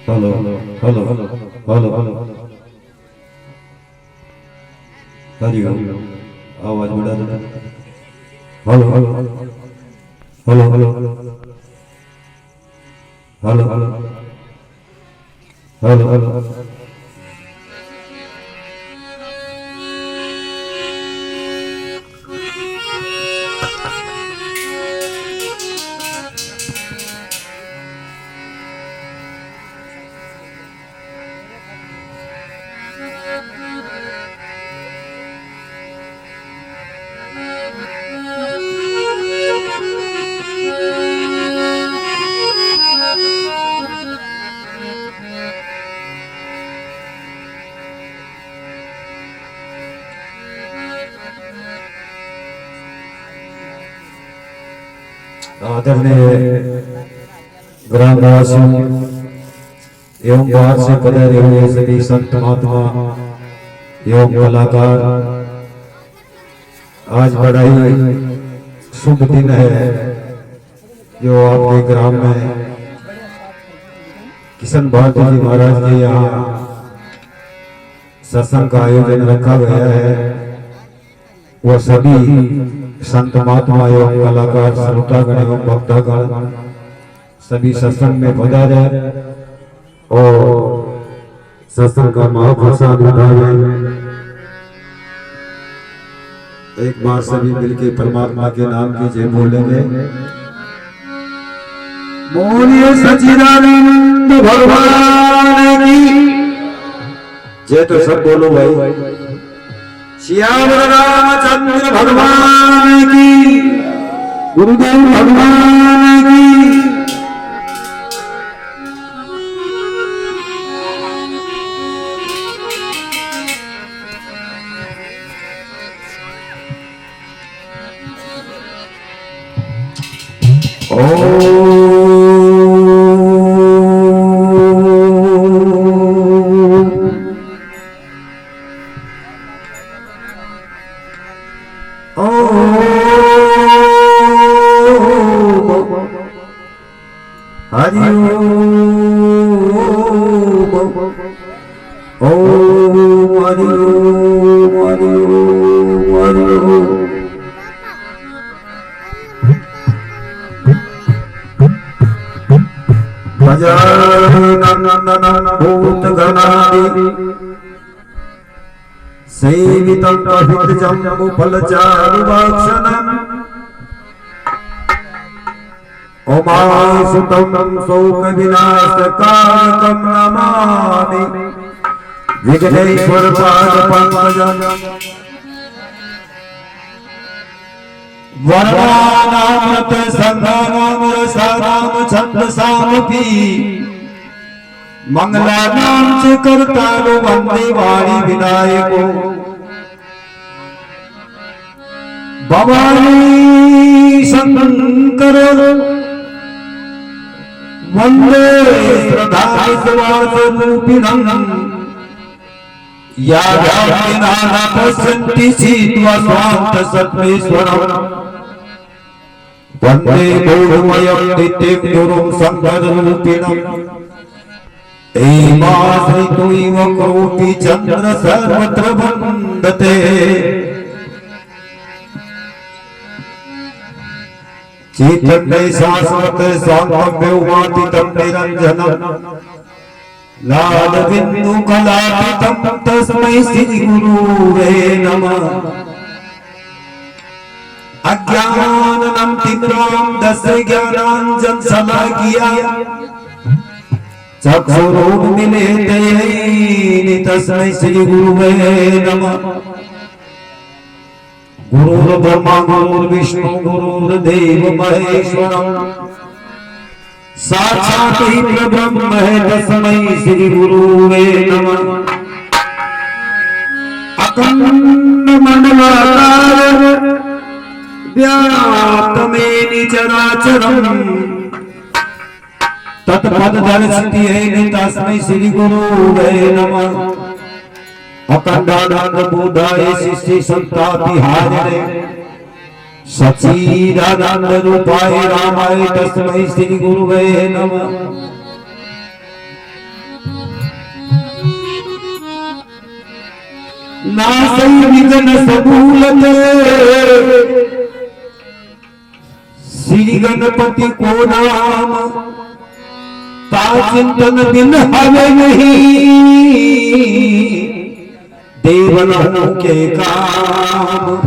Hello hello hello Hari ओम आवाज बढ़ा दो। Hello hello hello hello hello hello hello आदरणीय ग्रामवासियों एवं बाहर से पधारे हुए सभी संत महात्मा एवं कलाकार, आज बड़ा ही शुभ दिन है जो आपके ग्राम में किशन भारती जी महाराज के यहाँ सत्संग का आयोजन रखा गया है। वह सभी संत महात्मा एवं कलाकार, श्रोतागण एवं भक्तगण सभी सत्संग में पधारे और सत्संग का महाप्रसाद उठाए। एक बार सभी मिलकर परमात्मा के नाम की जय बोलेंगे। बोलिए सच्चिदानंद भगवान की जय। तो सब बोलो भाई। श्याम रामचंद्र भगवान की, गुरुदेव भगवान की। सेवितं जम्बुफलचारुवाक्षणम् उमासुतं शोकविनाशकारकं नमामि विघ्नेश्वरपादपङ्कजम्। वर्णानामृत संधानाम रसानाम छन्दसामपि मंगलानाम च कर्तारो वंदे वाणी विनायको। भवानी शंकर वंदे श्रद्धा विश्वासरूपिणं या ज्ञानानां पश्यन्ति चित्वा स्वान्त सत्मेश्वरम्। वंदे गौरमयं नित्यं गुरुं संघरूपिणम्। एमाश्रितोऽव करोति चन्द्र सर्वत्र वन्दते। चैतन्य शाश्वत स्वान्तं व्योमातीतं निरञ्जनं लाल बिन्दु कलातीतं तस्मै श्री गुरुवे नमः। अज्ञाननं तिमिरां दस्य ज्ञानाञ्जन शलाकया चक्षुरुन्मीलितं तस्मै श्री गुरुवे नमः। गुरुर्ब्रह्मा गुरुर्विष्णु गुरुर्देव महेश्वरम् साक्षात् परब्रह्म तस्मै श्री गुरुवे नमः। अखंड मंडलाकार व्याप्तमेन चराचरम् तत्पददर्शिते तस्मै श्री गुरुवे नमः। अखंडानंद बुधाय शिष्य संतातिहारिणे सच्चिदानंद रूपाय रामाय तस्मै श्री गुरुवे नमः। नासई विघ्न सबूलत श्री गणपति को नाम ता चिंतन दिन हवे नहीं देवनों के काम।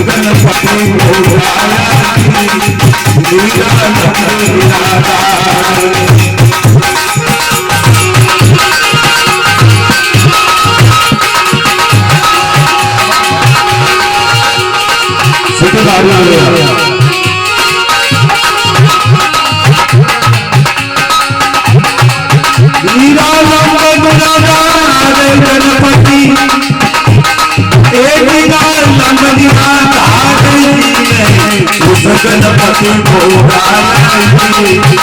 गणपति को नहीं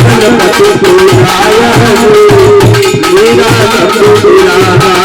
गणपति पूजाया मेरा नंदुलाला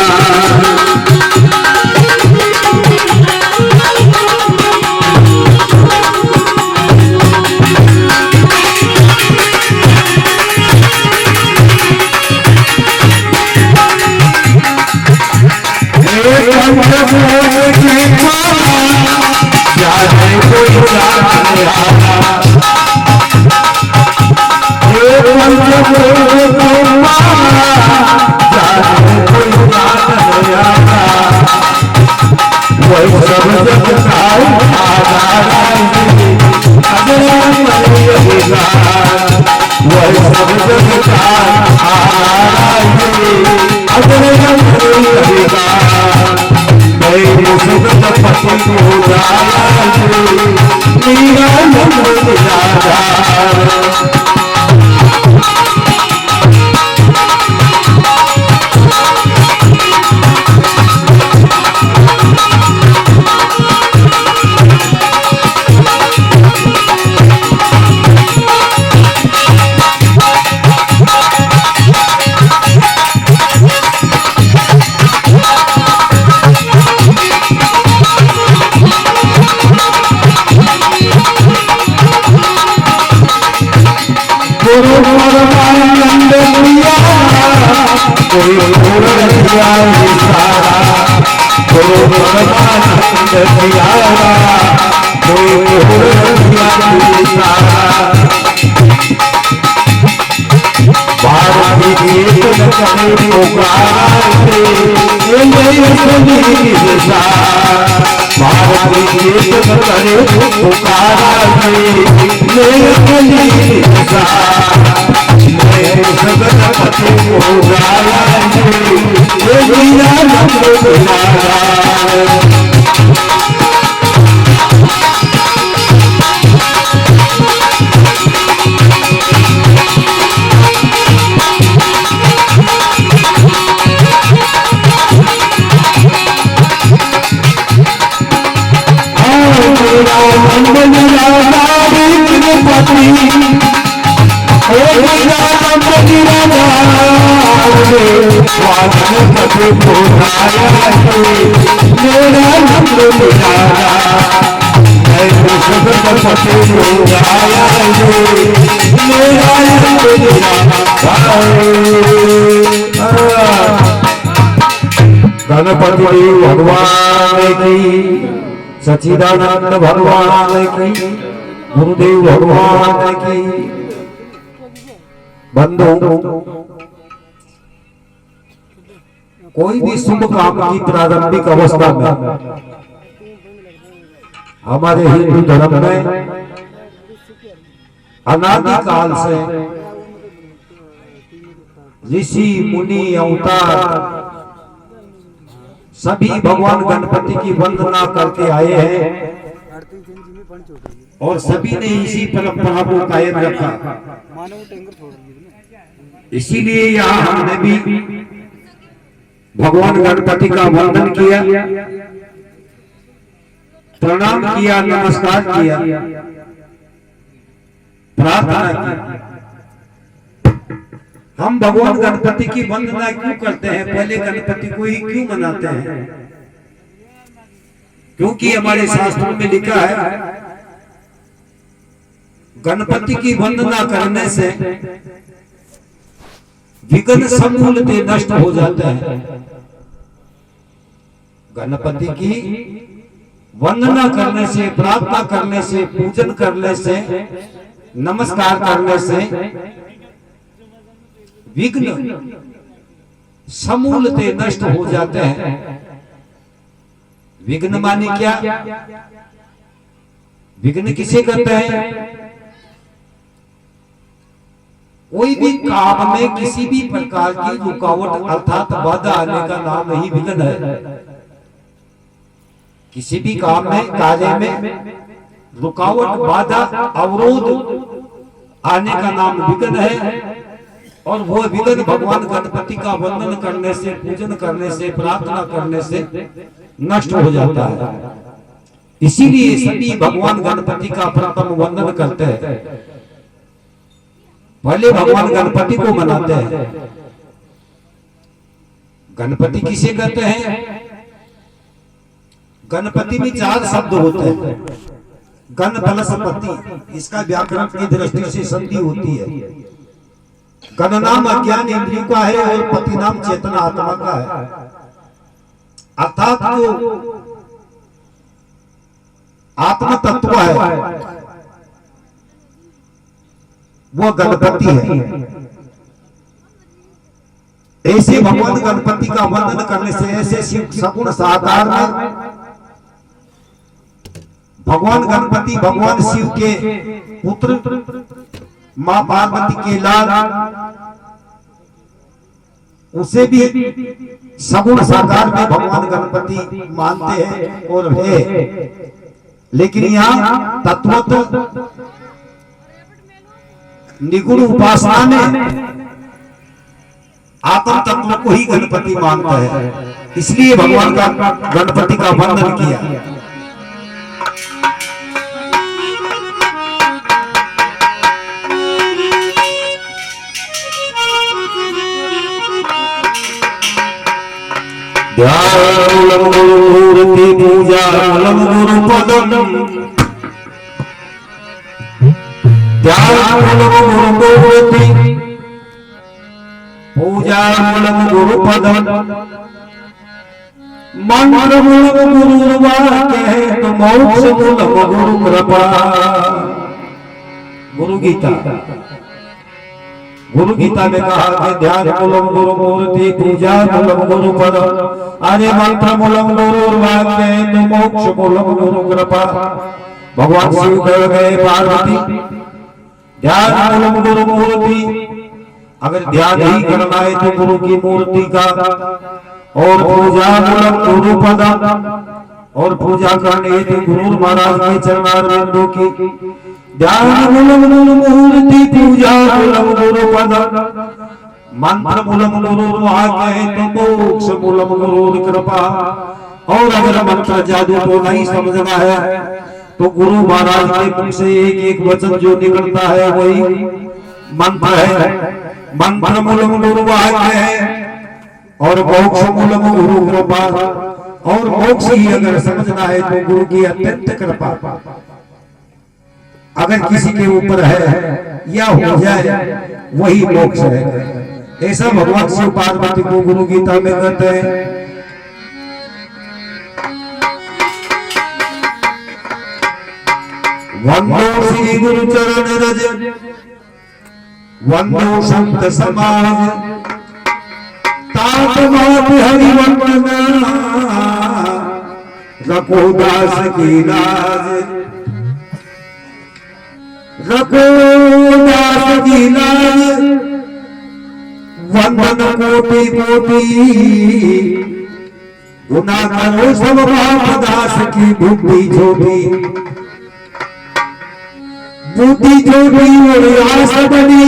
गणपति भगवान की, सच्चिदानंद भगवान की, गुरुदेव भगवान की। बंधु, कोई भी शुभ काम की प्रारंभिक अवस्था में हमारे हिंदू धर्म में अनादि काल से ऋषि मुनि अवतार सभी भगवान गणपति की वंदना करके आए हैं और सभी ने इसी परंपरा को कायम रखा। इसीलिए यहाँ हमने भी भगवान गणपति का वंदन किया, प्रणाम किया, नमस्कार किया, प्रार्थना की। हम भगवान गणपति की वंदना क्यों करते हैं, पहले गणपति को ही क्यों मनाते हैं? क्योंकि हमारे शास्त्रों में लिखा है गणपति की वंदना करने से विघ्न समूलते नष्ट हो जाते हैं। गणपति की वंदना करने से, प्रार्थना करने से, पूजन करने से, नमस्कार करने से विघ्न समूलते नष्ट हो जाते हैं। विघ्न माने क्या? विघ्न किसे कहते हैं? कोई भी काम में किसी भी प्रकार की रुकावट अर्थात बाधा आने का नाम ही विघ्न है। किसी भी काम में, कार्य में रुकावट, बाधा, अवरोध आने का नाम विघ्न है। और वो विघ्न भगवान गणपति का वंदन करने से, पूजन करने से, प्रार्थना करने से नष्ट हो जाता है। इसीलिए सभी भगवान गणपति का प्रथम वंदन करते हैं। पहले भगवान गणपति को मनाते हैं। गणपति किसे कहते हैं? गणपति में 4 शब्द होते हैं। गण प्लस पति, इसका व्याकरण की दृष्टि से संधि होती है। गण नाम अज्ञान इंद्रियों का है और पति नाम चेतना आत्मा का है। अर्थात जो आत्म तत्व है वो गणपति है। ऐसे भगवान गणपति का वंदन करने से ऐसे शिव सगुण साकार में भगवान गणपति भगवान शिव के पुत्र, मां पार्वती के लाल, उसे भी सगुण साकार में भगवान गणपति मानते हैं और है। लेकिन यहाँ तत्वतः निगुण उपासना में आत्म तत्व को ही गणपति मानता है, इसलिए भगवान का गणपति का वंदन किया। ध्यान मूर्ति पूजा गुरु पदम, ध्यान मूर्ति पूजा गुरु पदम, मंत्र गुरु वाक्य तो मोक्ष गुरु कृपा। गुरु गीता, गुरु गीता में कहा कि ध्यान मूलम गुरु मूर्ति पूजा मूलम गुरु पद, अरे मंत्र मूलम गुरु वाक्य तो मोक्ष मूलम गुरु कृपा। भगवान शिव कह गए पार्वती ध्यान मूलम गुरु मूर्ति, अगर ध्यान ही करना है तो गुरु की मूर्ति का, और पूजा मूलम गुरु पद, और पूजा करनी है तो गुरु महाराज के चरणारविंदों की। ध्यान मूलम गुरु मूर्ति पूजा मूलम गुरु पद, मंत्र मूलम गुरु वाक्य है तो मोक्ष मूलम गुरु कृपा। और अगर मंत्र जादू तो नहीं समझना है तो गुरु महाराज के मुख से एक एक वचन जो निकलता है वही मंत्र है। मंत्र मूलम गुरु वाक्य है और मोक्ष मूलम गुरु कृपा। और मोक्ष ही अगर समझना है तो गुरु की अत्यंत कृपा अगर किसी के ऊपर है या हो जाए वही मोक्ष है। ऐसा भगवान शिव पार्वती को गुरु गीता में कहते हैं। वंदो श्री गुरु चरण रज, वंदो संत समाज, तात मात हरि वंदना, रखो दास की लाज, रखो दास की लाज, वंदन कोटि कोटि, गुना करो सब पाप दास की बुद्धि छोटी, बुद्धि छोटी और आस बड़ी,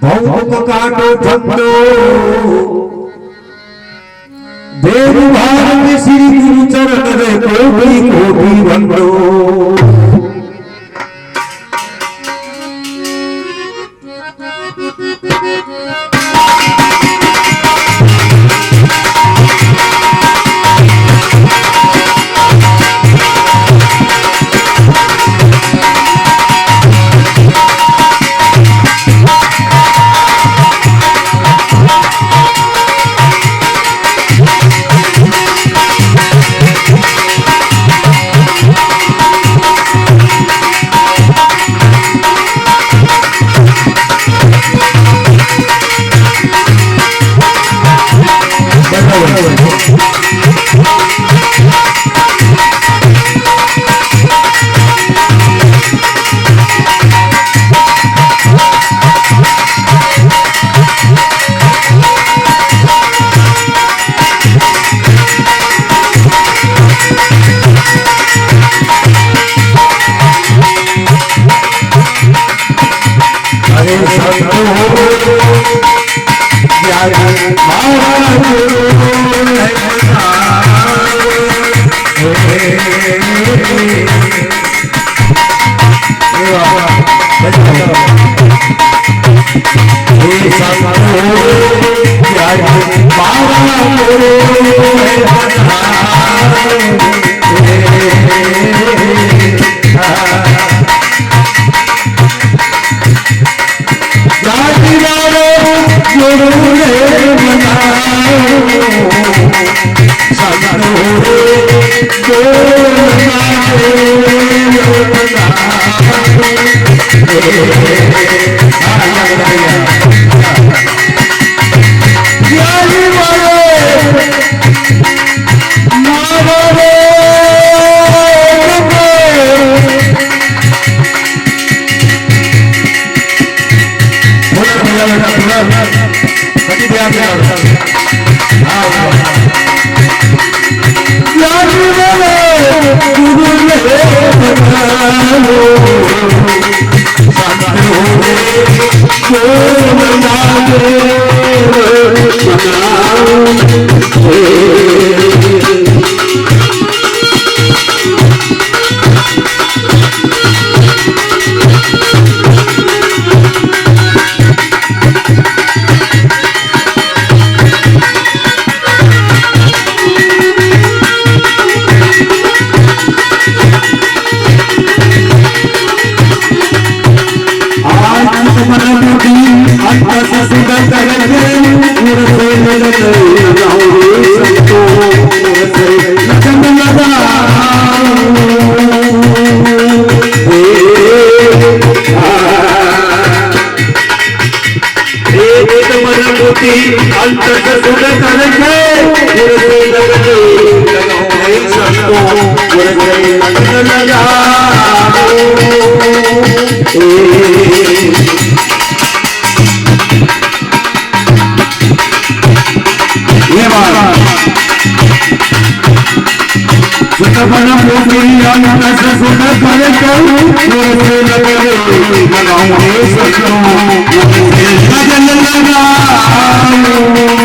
भौक काटो ठंडो, देव भारत श्री गुरु चरण रे कोटि कोटि वंदो। लगाऊं